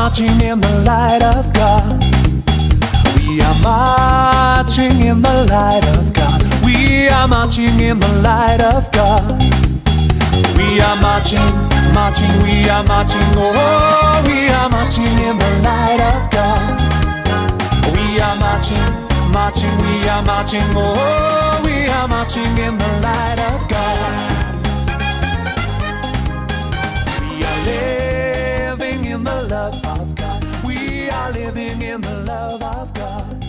marching in the light of God. We are marching in the light of God. We are marching in the light of God. We are marching, marching, we are marching, oh, we are marching in the light of God. We are marching, marching, we are marching, oh, we are marching in the light of God. We are living in the love of God. We are living in the love of God.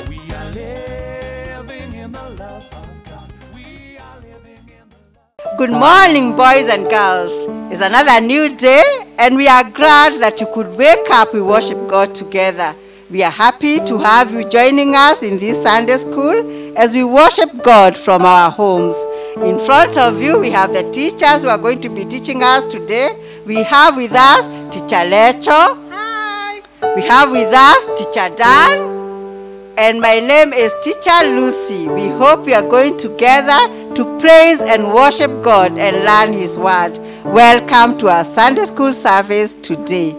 We are living in the love of God. We are living in the love. Good morning, boys and girls. It's another new day, and we are glad that you could wake up. We worship God together. We are happy to have you joining us in this Sunday school as we worship God from our homes. In front of you, we have the teachers who are going to be teaching us today. We have with us Teacher Lecho. Hi. We have with us Teacher Dan. And my name is Teacher Lucy. We hope we are going together to praise and worship God and learn His Word. Welcome to our Sunday school service today.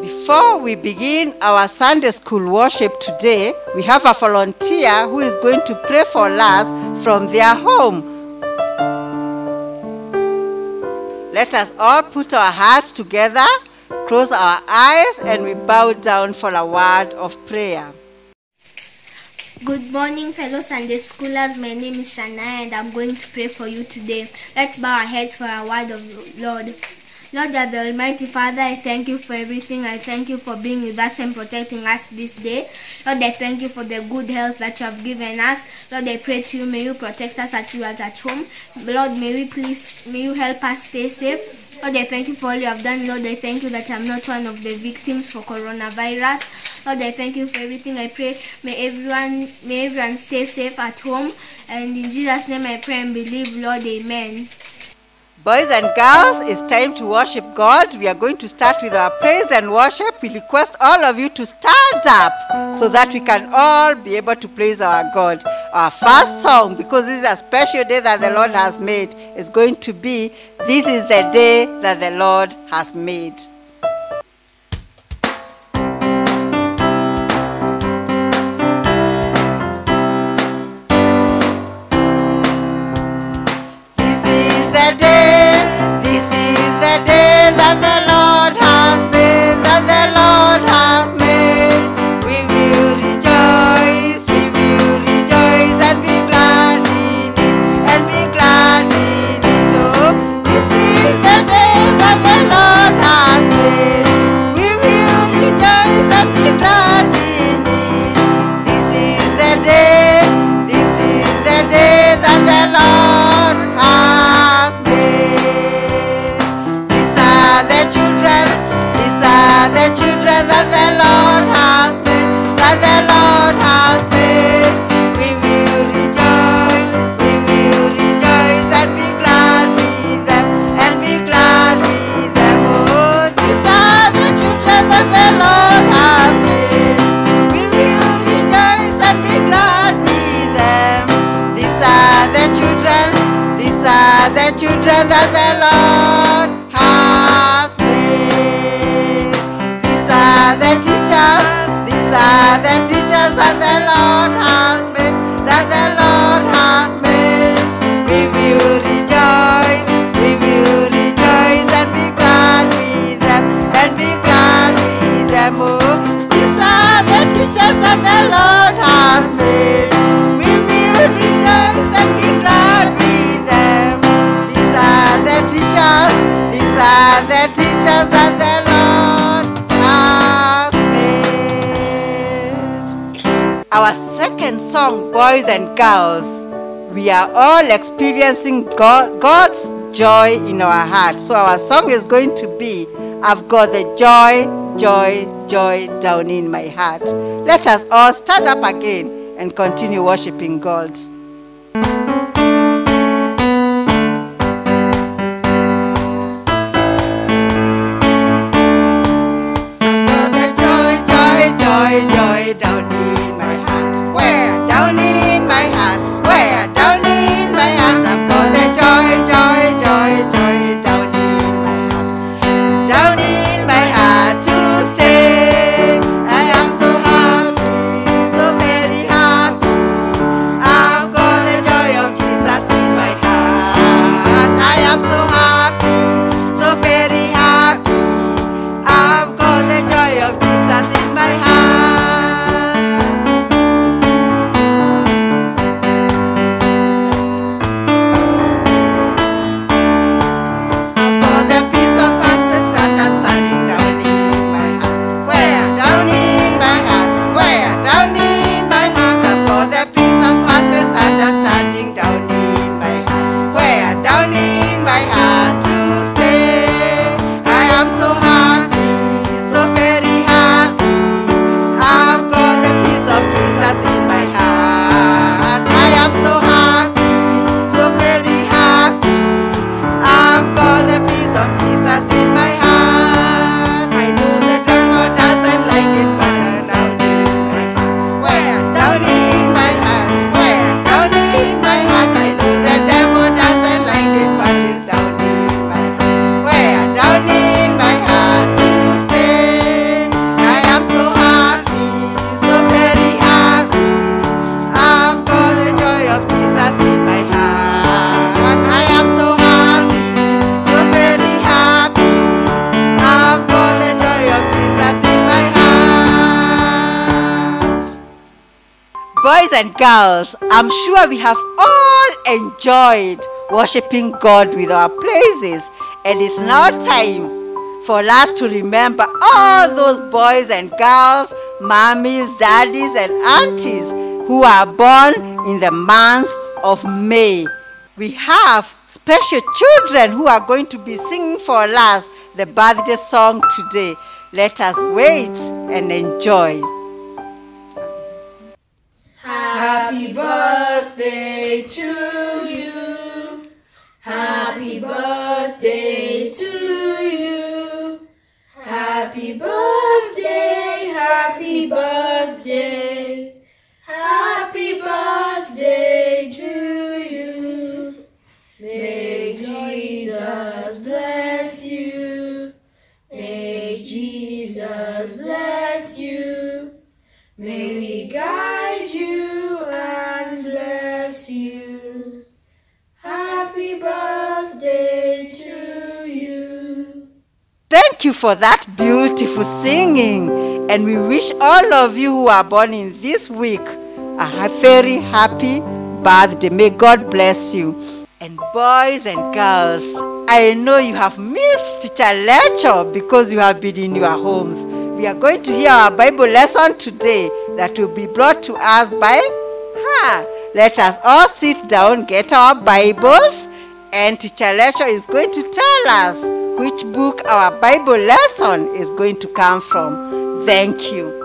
Before we begin our Sunday school worship today, we have a volunteer who is going to pray for us from their home. Let us all put our hearts together, close our eyes, and we bow down for a word of prayer. Good morning, fellow Sunday schoolers. My name is Shania and I'm going to pray for you today. Let's bow our heads for our word of the Lord. Lord, the Almighty Father, I thank you for everything. I thank you for being with us and protecting us this day. Lord, I thank you for the good health that you have given us. Lord, I pray to you, may you protect us as you are at home. Lord, may you help us stay safe. Lord, I thank you for all you have done. Lord, I thank you that I'm not one of the victims for coronavirus. Lord, I thank you for everything. I pray may everyone stay safe at home. And in Jesus' name I pray and believe, Lord, amen. Boys and girls, it's time to worship God. We are going to start with our praise and worship. We request all of you to stand up so that we can all be able to praise our God. Our first song, because this is a special day that the Lord has made, is going to be, "This is the day that the Lord has made." Children that the Lord has made. These are the teachers that the Lord has made, that the Lord has made. We will rejoice and be glad with them, and be glad with them. Oh, these are the teachers that the Lord has made. We will rejoice and be glad with them. These are the teachers that the Lord has made. Our second song, boys and girls, we are all experiencing God's joy in our hearts. So our song is going to be, "I've got the joy, joy, joy down in my heart." Let us all stand up again and continue worshiping God. Joy down in my heart. Where? Down in my heart. Where? Down in my heart. I've got the joy down in my heart. Down in Jesus in my heart. I am so happy, so very happy. I've got the joy of Jesus in my heart. Boys and girls, I'm sure we have all enjoyed worshiping God with our praises, and it's now time for us to remember all those boys and girls, mommies, daddies, and aunties who are born in the month of May. We have special children who are going to be singing for us the birthday song today. Let us wait and enjoy. Happy birthday to you. Happy birthday to you. Happy birthday, happy birthday. Happy birthday to you. May Jesus bless you. May Jesus bless you. May He guide you and bless you. Happy birthday to you. Thank you for that beautiful singing. And we wish all of you who are born in this week a very happy birthday. May God bless you. And boys and girls, I know you have missed teacher lecture because you have been in your homes. We are going to hear our Bible lesson today that will be brought to us by her. Let us all sit down, get our Bibles, and teacher lecture is going to tell us which book our Bible lesson is going to come from. Thank you.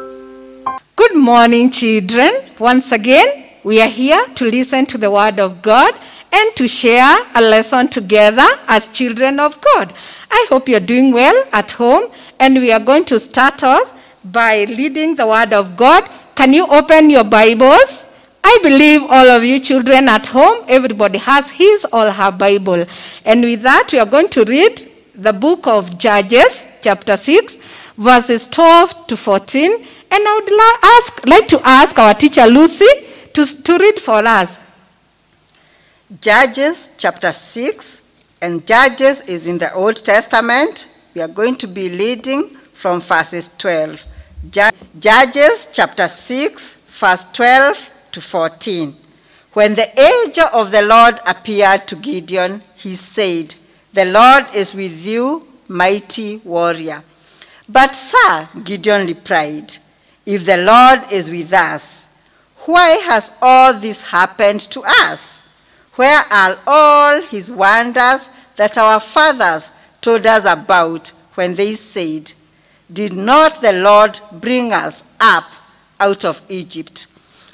Good morning, children. Once again, we are here to listen to the Word of God and to share a lesson together as children of God. I hope you're doing well at home, and we are going to start off by reading the Word of God. Can you open your Bibles? I believe all of you children at home, everybody has his or her Bible. And with that, we are going to read the book of Judges, chapter 6, verses 12 to 14. And I would like to ask our teacher Lucy to read for us. Judges chapter 6, and Judges is in the Old Testament. We are going to be reading from verses 12. Judges chapter 6, verse 12 to 14. When the angel of the Lord appeared to Gideon, he said, "The Lord is with you, mighty warrior." "But sir," Gideon replied, "if the Lord is with us, why has all this happened to us? Where are all his wonders that our fathers told us about when they said, 'Did not the Lord bring us up out of Egypt?'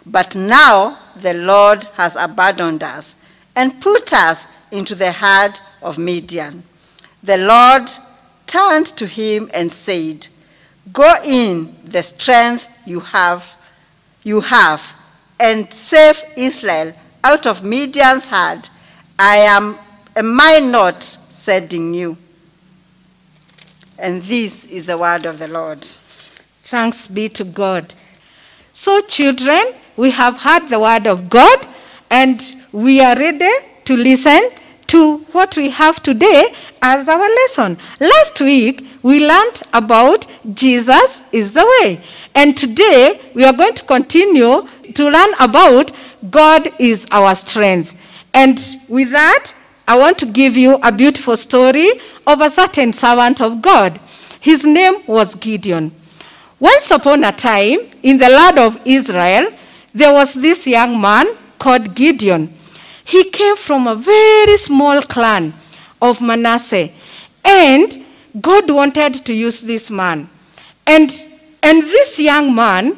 But now the Lord has abandoned us and put us into the hand of Midian." The Lord turned to him and said, "Go in the strength you have, and save Israel out of Midian's hand. Am I not sending you?" And this is the word of the Lord. Thanks be to God. So children, we have heard the word of God, and we are ready to listen to what we have today as our lesson. Last week, we learned about Jesus is the way. And today, we are going to continue to learn about God is our strength. And with that, I want to give you a beautiful story of a certain servant of God. His name was Gideon. Once upon a time, in the land of Israel, there was this young man called Gideon. He came from a very small clan of Manasseh, and God wanted to use this man. And this young man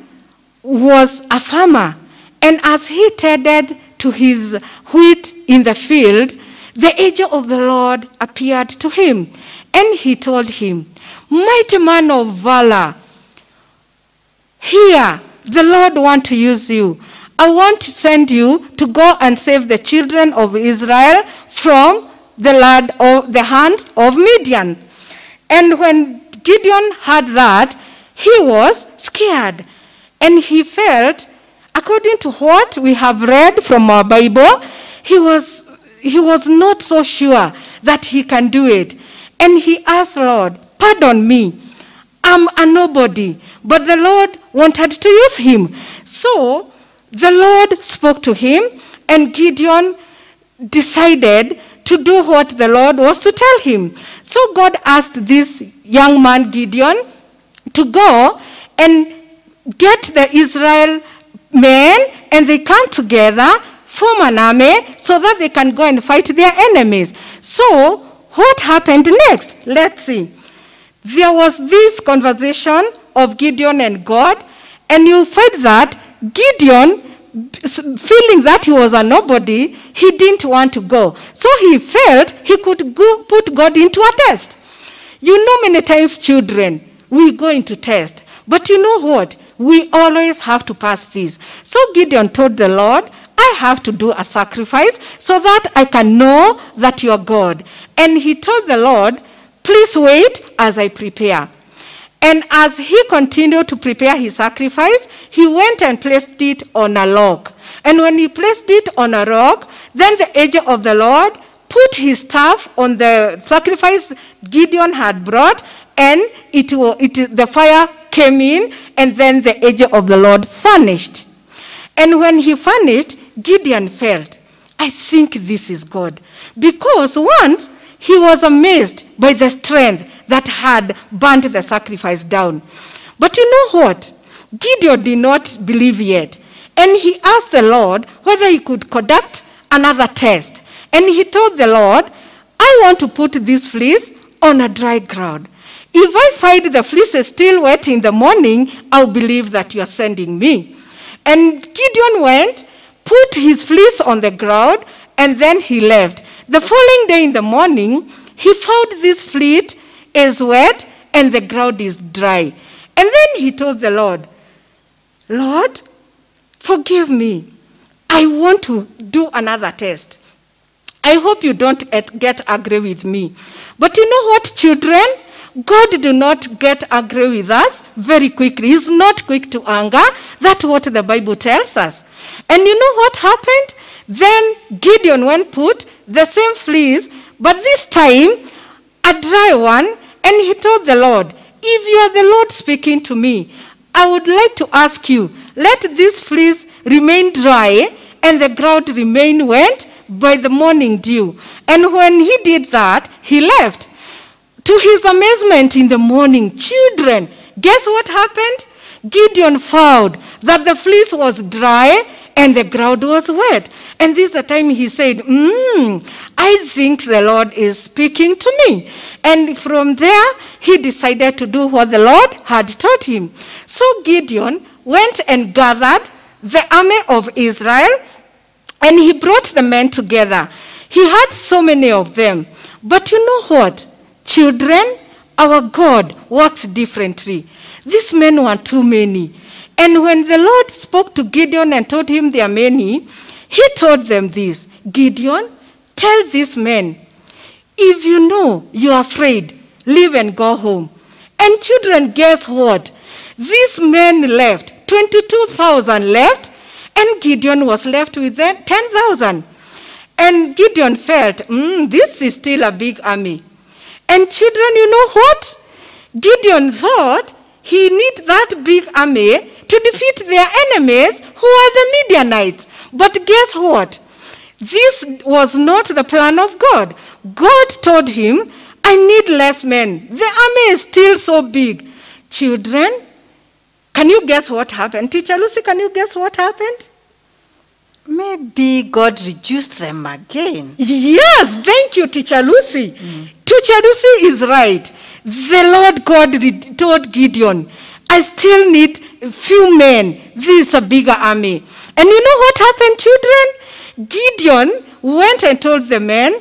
was a farmer, and as he tended to his wheat in the field, the angel of the Lord appeared to him, and he told him, "Mighty man of valor, here, the Lord wants to use you. I want to send you to go and save the children of Israel from the hands of Midian." And when Gideon heard that, he was scared. And he felt, according to what we have read from our Bible, he was not so sure that he can do it. And he asked, Lord, pardon me. I'm a nobody. But the Lord wanted to use him. So the Lord spoke to him, and Gideon decided to do what the Lord was to tell him. So God asked this young man, Gideon, to go and get the Israel men, and they come together, form an army, so that they can go and fight their enemies. So what happened next? Let's see. There was this conversation of Gideon and God, and you find that Gideon, feeling that he was a nobody, he didn't want to go. So he felt he could go put God into a test. You know, many times children, we go into test. But you know what? We always have to pass this. So Gideon told the Lord, I have to do a sacrifice so that I can know that you are God. And he told the Lord, please wait as I prepare. And as he continued to prepare his sacrifice, he went and placed it on a rock. And when he placed it on a rock, then the angel of the Lord put his staff on the sacrifice Gideon had brought, and the fire came in, and then the angel of the Lord vanished. And when he vanished, Gideon felt, I think this is God. Because once he was amazed by the strength that had burnt the sacrifice down. But you know what? Gideon did not believe yet. And he asked the Lord whether he could conduct another test. And he told the Lord, I want to put this fleece on a dry ground. If I find the fleece is still wet in the morning, I'll believe that you are sending me. And Gideon went, put his fleece on the ground, and then he left. The following day in the morning, he found this fleece is wet and the ground is dry. And then he told the Lord, Lord, forgive me. I want to do another test. I hope you don't get angry with me. But you know what, children? God do not get angry with us very quickly. He's not quick to anger. That's what the Bible tells us. And you know what happened? Then Gideon went put the same fleece, but this time a dry one, and he told the Lord, if you are the Lord speaking to me, I would like to ask you, let this fleece remain dry and the ground remain wet by the morning dew. And when he did that, he left. To his amazement in the morning, children, guess what happened? Gideon found that the fleece was dry and the ground was wet. And this is the time he said, I think the Lord is speaking to me. And from there, he decided to do what the Lord had taught him. So Gideon went and gathered the army of Israel, and he brought the men together. He had so many of them. But you know what? Children, our God works differently. These men were too many. And when the Lord spoke to Gideon and told him they are many, he told them this, Gideon, tell these men, if you know you are afraid, leave and go home. And children, guess what? These men left, 22,000 left, and Gideon was left with 10,000. And Gideon felt, this is still a big army. And children, you know what? Gideon thought he need that big army to defeat their enemies who are the Midianites. But guess what? This was not the plan of God. God told him, I need less men. The army is still so big. Children, can you guess what happened? Teacher Lucy, can you guess what happened? Maybe God reduced them again. Yes, thank you, Teacher Lucy. Teacher Lucy is right. The Lord God told Gideon, I still need a few men. This is a bigger army. And you know what happened, children? Gideon went and told the men,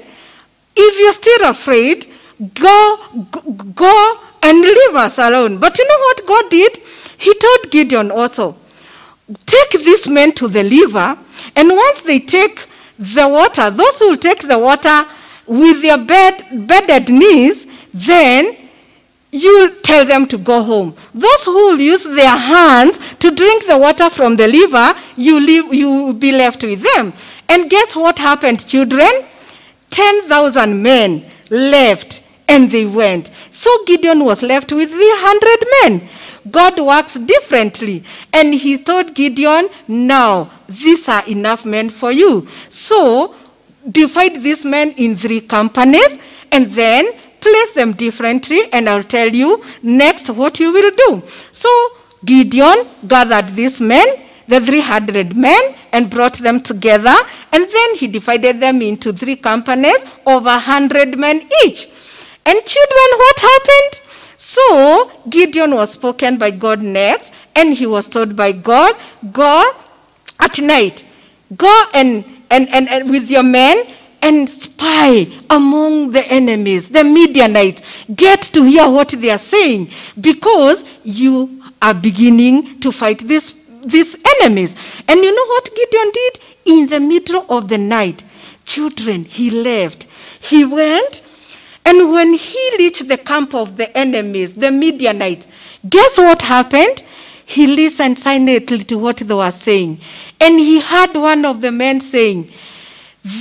if you're still afraid, go and leave us alone. But you know what God did? He told Gideon also, take these men to the river, and once they take the water, those who will take the water with their bedded knees, then you tell them to go home. Those who will use their hands to drink the water from the river, you will be left with them. And guess what happened, children? 10,000 men left and they went. So Gideon was left with 300 men. God works differently. And he told Gideon, now, these are enough men for you. So divide these men in 3 companies and then place them differently, and I'll tell you next what you will do. So Gideon gathered these men, the 300 men, and brought them together, and then he divided them into 3 companies of 100 men each. And children, what happened? So Gideon was spoken by God next, and he was told by God, go at night, go and with your men and spy among the enemies, the Midianites. Get to hear what they are saying, because you are beginning to fight these enemies. And you know what Gideon did? In the middle of the night, children, he left. He went, and when he reached the camp of the enemies, the Midianites, guess what happened? He listened silently to what they were saying. And he heard one of the men saying,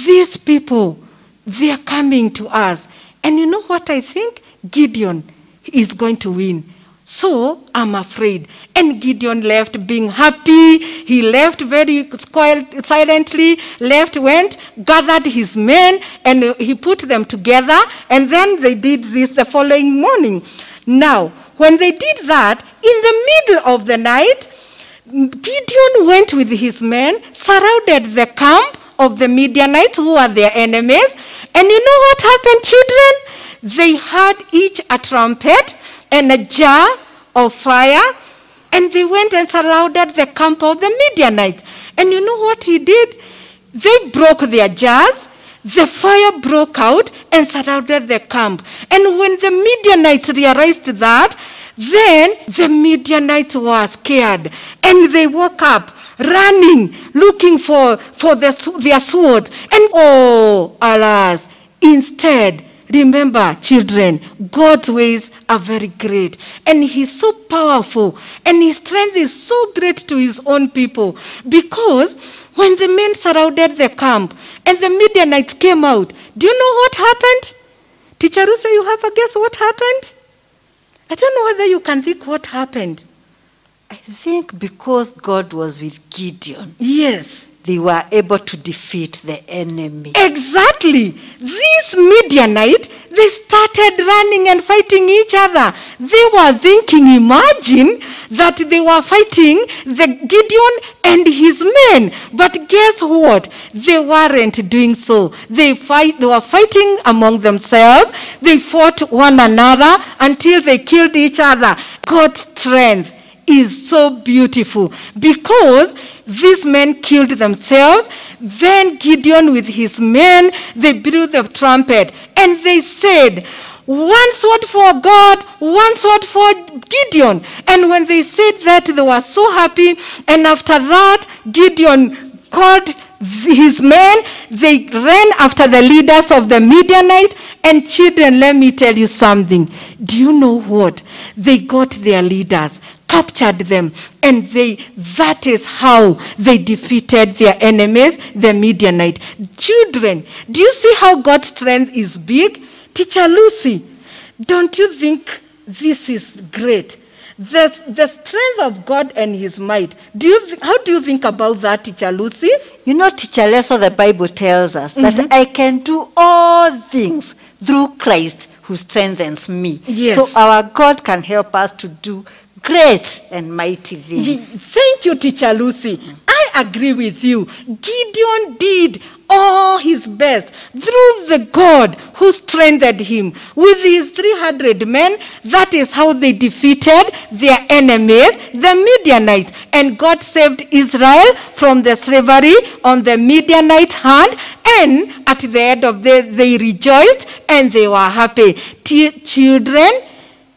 these people, they are coming to us. And you know what I think? Gideon is going to win. So I'm afraid. And Gideon left being happy. He left very silently, went, gathered his men, and he put them together. And then they did this the following morning. Now, when they did that, in the middle of the night, Gideon went with his men, surrounded the camp of the Midianites, who are their enemies. And you know what happened, children? They had each a trumpet and a jar of fire, and they went and surrounded the camp of the Midianites. And you know what he did? They broke their jars, the fire broke out and surrounded the camp. And when the Midianites realized that, then the Midianites were scared, and they woke up running, looking for their swords. And oh, alas, instead, remember, children, God's ways are very great, and he's so powerful, and his strength is so great to his own people, because when the men surrounded the camp and the Midianites came out, do you know what happened? Teacher Rusa, you have a guess what happened? I don't know whether you can think what happened. I think because God was with Gideon, Yes. they were able to defeat the enemy. Exactly. These Midianites, they started running and fighting each other. They were thinking, imagine that they were fighting the Gideon and his men. But guess what? They weren't doing so. They were fighting among themselves. They fought one another until they killed each other. God's strength is so beautiful, because these men killed themselves. Then Gideon with his men, they blew the trumpet, and they said, one sword for God, one sword for Gideon. And when they said that, they were so happy. And after that, Gideon called his men. They ran after the leaders of the Midianites. And children, let me tell you something. Do you know what? They got their leaders, captured them, and that is how they defeated their enemies, the Midianites. Children, do you see how God's strength is big? Teacher Lucy, don't you think this is great? The strength of God and his might. How do you think about that, Teacher Lucy? You know, Teacher Leso, the Bible tells us that I can do all things through Christ who strengthens me. Yes. So our God can help us to do great and mighty things. Thank you, Teacher Lucy. I agree with you. Gideon did all his best through the God who strengthened him. With his 300 men, that is how they defeated their enemies, the Midianites. And God saved Israel from the slavery on the Midianite hand. And at the end of the day, they rejoiced and they were happy. Children,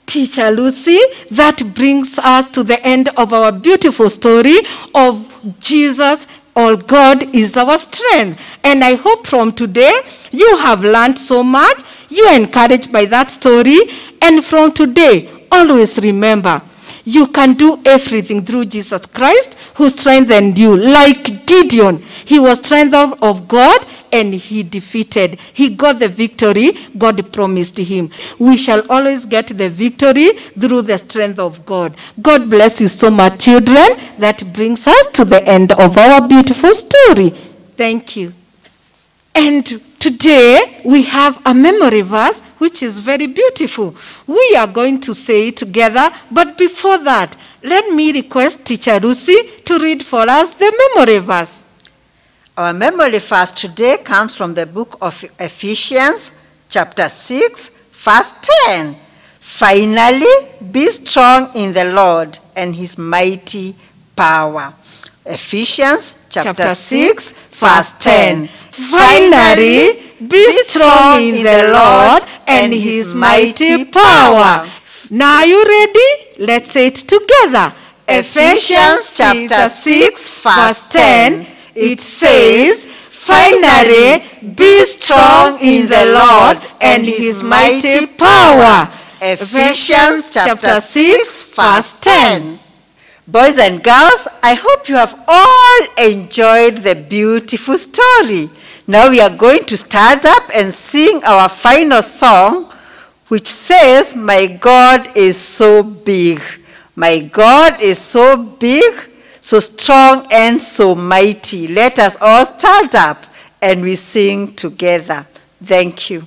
Teacher Lucy, that brings us to the end of our beautiful story of Jesus. All God is our strength. And I hope from today you have learned so much. You are encouraged by that story. And from today, always remember, You can do everything through Jesus Christ who strengthened you. Like Gideon, he was strengthened of God and he defeated. He got the victory God promised him. We shall always get the victory through the strength of God. God bless you so much, children. That brings us to the end of our beautiful story. Thank you. And today we have a memory verse which is very beautiful. We are going to say it together, but before that, let me request Teacher Lucy to read for us the memory verse. Our memory verse today comes from the book of Ephesians, chapter 6, verse 10. Finally, be strong in the Lord and his mighty power. Ephesians, chapter 6, verse 10. Finally, be strong in the Lord and his mighty power. Now are you ready? Let's say it together. Ephesians chapter 6, verse 10. It says, finally, be strong in the Lord and his mighty power. Ephesians chapter 6, verse 10. Boys and girls, I hope you have all enjoyed the beautiful story. Now we are going to stand up and sing our final song, which says, my God is so big. My God is so big, so strong and so mighty. Let us all stand up and we sing together. Thank you.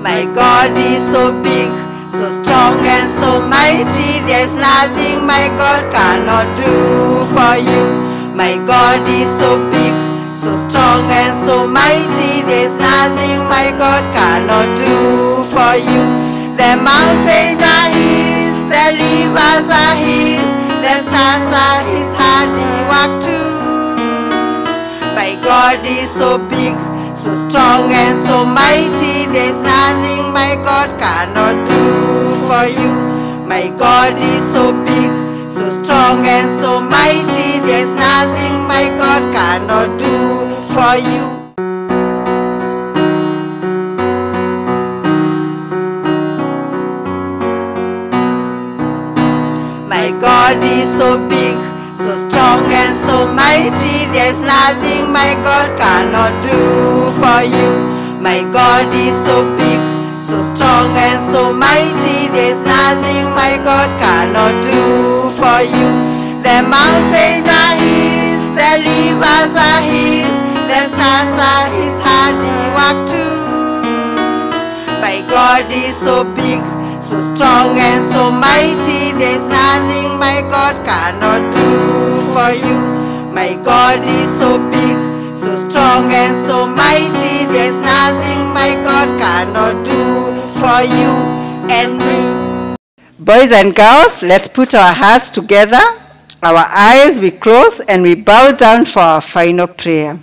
My God is so big, so strong and so mighty. There's nothing my God cannot do for you. My God is so big, so strong and so mighty. There's nothing my God cannot do for you. The mountains are his, the rivers are his, the stars are his handiwork too. My God is so big, so strong and so mighty. There's nothing my God cannot do for you. My God is so big, so strong and so mighty. There's nothing my God cannot do for you. My God is so big, so strong and so mighty. There's nothing my God cannot do for you. My God is so big, so strong and so mighty. There's nothing my God cannot do for you. The mountains are his, the rivers are his, the stars are his handiwork too. My God is so big, so strong and so mighty. There's nothing my God cannot do for you. My God is so big, so strong and so mighty. There's nothing my God cannot do for you and me. Boys and girls, let's put our hearts together. Our eyes we close and we bow down for our final prayer.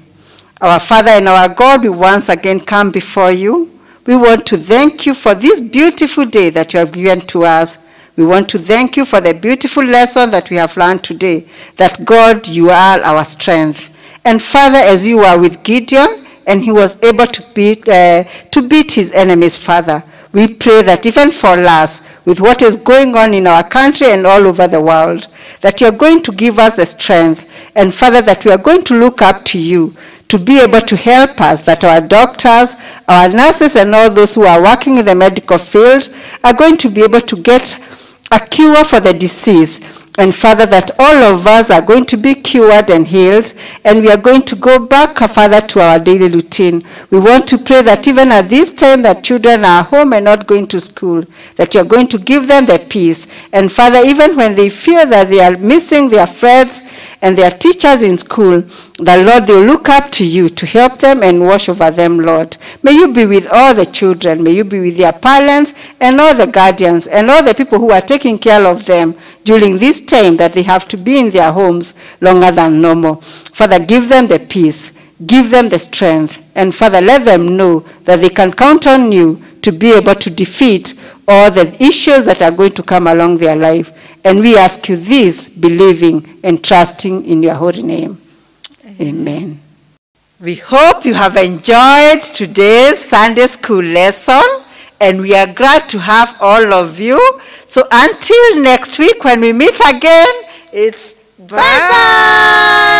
Our Father and our God, we once again come before you. We want to thank you for this beautiful day that you have given to us. We want to thank you for the beautiful lesson that we have learned today, that God, you are our strength. And Father, as you were with Gideon, and he was able to beat his enemies, Father, we pray that even for us, with what is going on in our country and all over the world, that you are going to give us the strength. And Father, that we are going to look up to you, to be able to help us, that our doctors, our nurses, and all those who are working in the medical field are going to be able to get a cure for the disease. And Father, that all of us are going to be cured and healed, and we are going to go back, Father, to our daily routine. We want to pray that even at this time that children are home and not going to school, that you're going to give them the peace. And Father, even when they feel that they are missing their friends and their teachers in school, that, Lord, they'll look up to you to help them and watch over them, Lord. May you be with all the children. May you be with their parents and all the guardians and all the people who are taking care of them during this time that they have to be in their homes longer than normal. Father, give them the peace. Give them the strength. And Father, let them know that they can count on you to be able to defeat all the issues that are going to come along their life. And we ask you this, believing and trusting in your holy name. Amen. We hope you have enjoyed today's Sunday school lesson, and we are glad to have all of you. So until next week when we meet again, it's bye-bye.